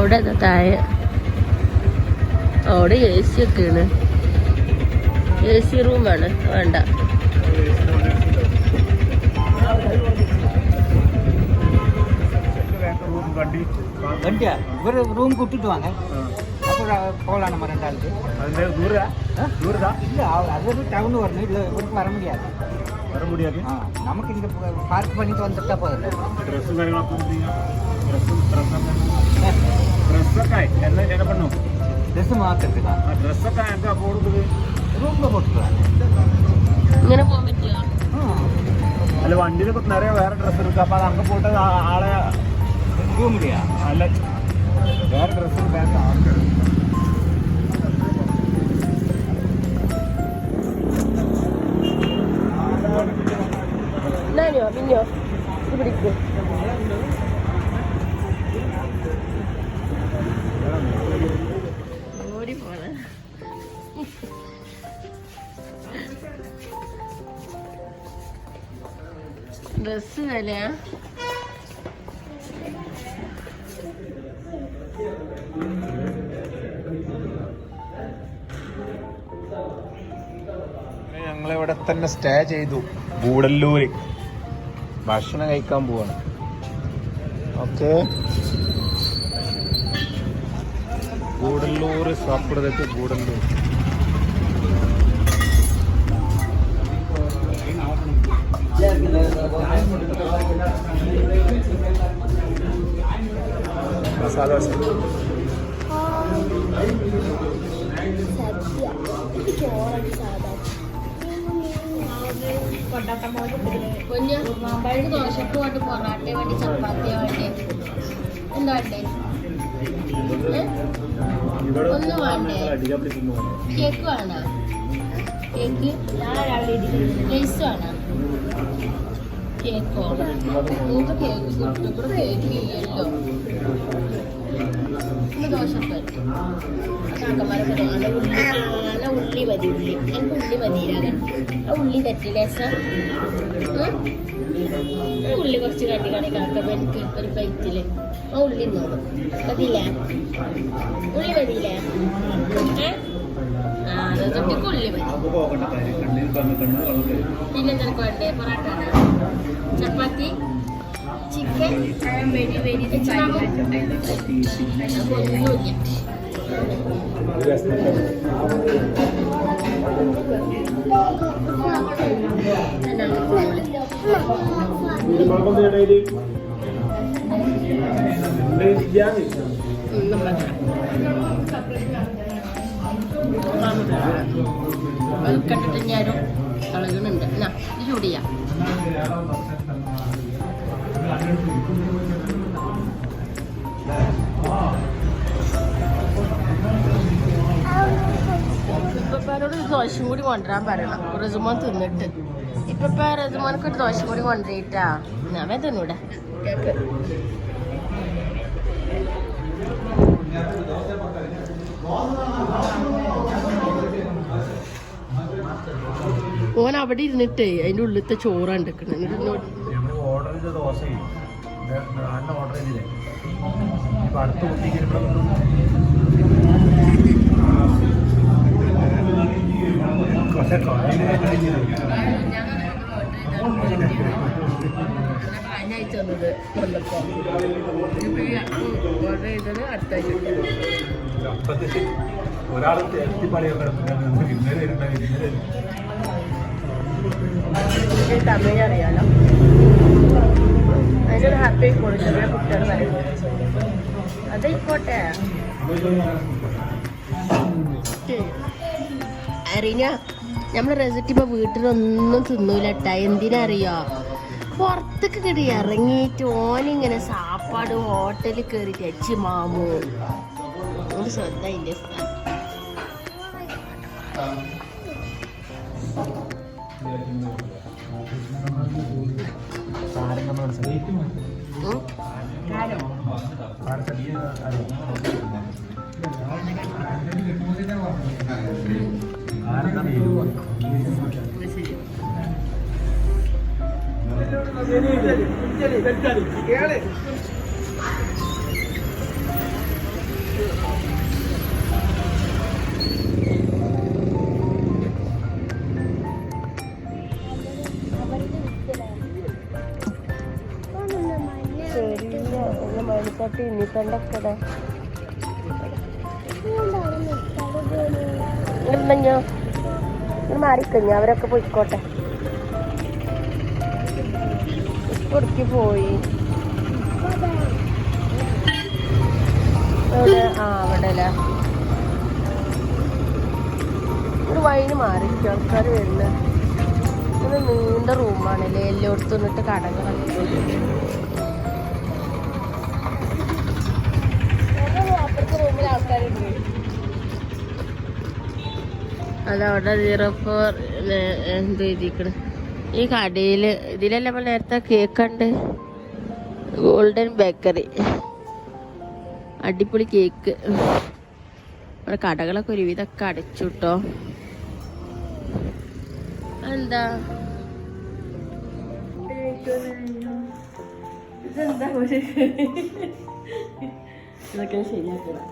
അവിടെ താഴെ അവിടെ എ സി ഒക്കെയാണ്. എ സി റൂമാണ്. വേണ്ട, റൂം കൂട്ടിട്ട് വാങ്ങ. അപ്പോൾ പോകലാണ് நம்ம 2 ആൾക്ക്. ഇല്ല, അതൊരു ടൗൺ പറഞ്ഞു. ഇല്ല, ഇവർക്ക് വര മുടിயாது. നമുക്ക് ഇങ്ങനെ പാർക്ക് പണിട്ട് വന്നിട്ടാ പോയല്ലോ. ഡ്രസ് മാർക്കറ്റില്ല, റൂമിൽ പോട്ടിട്ടാ ഇങ്ങനെ പോകാൻ പറ്റുമോ? അല്ല, വണ്ടിയിൽ നിറയെ വേറെ ഡ്രസ്സ് എടുക്കുക. അപ്പൊ അത് അങ്ങ് പോയിട്ട് ആളെ റൂമിലെയാ? അല്ല, വേറെ ഡ്രസ്സ് എടുക്കാൻ ആൾക്കാർ. പിന്നെയോ ഇത് പിടിക്കും. ഓടി പോണേ. ഡ്രസ് വിലയാ? ഞങ്ങളിവിടെ തന്നെ സ്റ്റേ ചെയ്തു. ഗൂഡല്ലൂര് ഭക്ഷണം കഴിക്കാൻ പോവാണ്. ഓക്കെ, ഗൂഡല്ലൂർ സാപ്പിടത്ത് ഗൂഡല്ലൂർ. മസാല ദോശ. മാമ്പഴക്ക് ദോശക്ക് വേണ്ടി പൊറാട്ട വേണ്ടി ചപ്പാത്തിയ വേണ്ടി എന്താ വേണ്ടേ? ഒന്നും വേണ്ടേ? കേക്ക് വേണോ? കേക്ക് ലേസ് വേണോ? കേക്കോ? മൂന്ന് കേക്ക് കിട്ടും. ഇവിടെ കേക്ക് ചെയ്യല്ലോ. പിന്നെ ദോശക്ക് കാക്കന്മാരൊക്കെ ഉള്ളി മതി. ഉള്ളി എനിക്ക് ഉള്ളി മതിയിലാകൻ. ആ ഉള്ളി തെറ്റിലേശ ഉള്ളി കുറച്ച് കാട്ടി കാക്കപ്പ എനിക്ക് ഒരു പ്ലേറ്റില് ആ ഉള്ളി നോക്കും. മതിയില്ലേ? ഉള്ളി മതിയില്ലേ? അതൊക്കെ ഉള്ളി മതി. പിന്നെ നിനക്ക് വേണ്ടേ? പൊറാട്ട, ചപ്പാത്തി, ചിക്കൻ, ഒന്നുമില്ല. കണ്ടിട്ട് ഞാനും കളയുന്നുണ്ട്. എന്നാ ഇത് ചൂടിയാ. ഇപ്പപ്പാരോട് ഒരു ദോശം കൂടി കൊണ്ടുവരാൻ പറയണം. റസുമോൻ തിന്നിട്ട്. ഇപ്പപ്പ റസുമോനൊക്കെ ഒരു ദോശം കൂടി കൊണ്ടുവരിട്ടാ. അവൻ തിന്നൂടെ കേക്ക്. ഓൻ അവിടെ ഇരുന്നിട്ടേ അതിന്റെ ഉള്ളിലത്തെ ചോറാണ് എടുക്കണേ. ഓർഡർ ചെയ്ത ദോശ ഓർഡർ ചെയ്തില്ലേ? ഇപ്പൊ അടുത്ത കുട്ടിക്ക് അയച്ചു തന്നത് കൊല്ലപ്പോ ഓർഡർ ചെയ്തത് അടുത്താഴ്ച. ഒരാൾ തമിഴ് അറിയാലോ. അതിനൊരു ഹാപ്പി കൊടുക്കുന്ന കുട്ടികൾ വരുന്നത് അതായിക്കോട്ടെ. അറിഞ്ഞ നമ്മളെ റെസിറ്റി ഇപ്പൊ വീട്ടിലൊന്നും തിന്നൂലട്ടാ. എന്തിനാ അറിയോ? പുറത്തേക്ക് കയറി ഇറങ്ങിയിട്ട് ഓനിങ്ങനെ സാപ്പാട് ഹോട്ടലിൽ കയറി രച്ചി മാമു ഒരു ശ്രദ്ധ ഇല്ല. ഇനിയിപ്പണ്ടൊക്കെ ഇങ്ങോ ഇങ്ങനെ മാറിക്കഴിഞ്ഞു അവരൊക്കെ പോയിക്കോട്ടെ. കൊടുക്കി പോയി അവിടെ അല്ലേ ഒരു വഴിന് മാറിക്കും ആൾക്കാർ വരുന്നത്. ഇങ്ങനെ നീണ്ട റൂമാണല്ലേ എല്ലായിടത്തും വന്നിട്ട് കടകളൊക്കെ. അപ്പുറത്തെ റൂമിൽ ആൾക്കാരുണ്ട്. അതവിടെ 04 എന്ത് എഴുതിക്കണ് ഈ കടയിൽ. ഇതിലല്ലേ നമ്മൾ നേരത്തെ കേക്കുണ്ട്, ഗോൾഡൻ ബേക്കറി, അടിപൊളി കേക്ക്. അവിടെ കടകളൊക്കെ ഒരുവിധമൊക്കെ അടച്ചു കേട്ടോ. എന്താ ഇതെന്താ ഇതൊക്കെ ശരിയാക്കണം.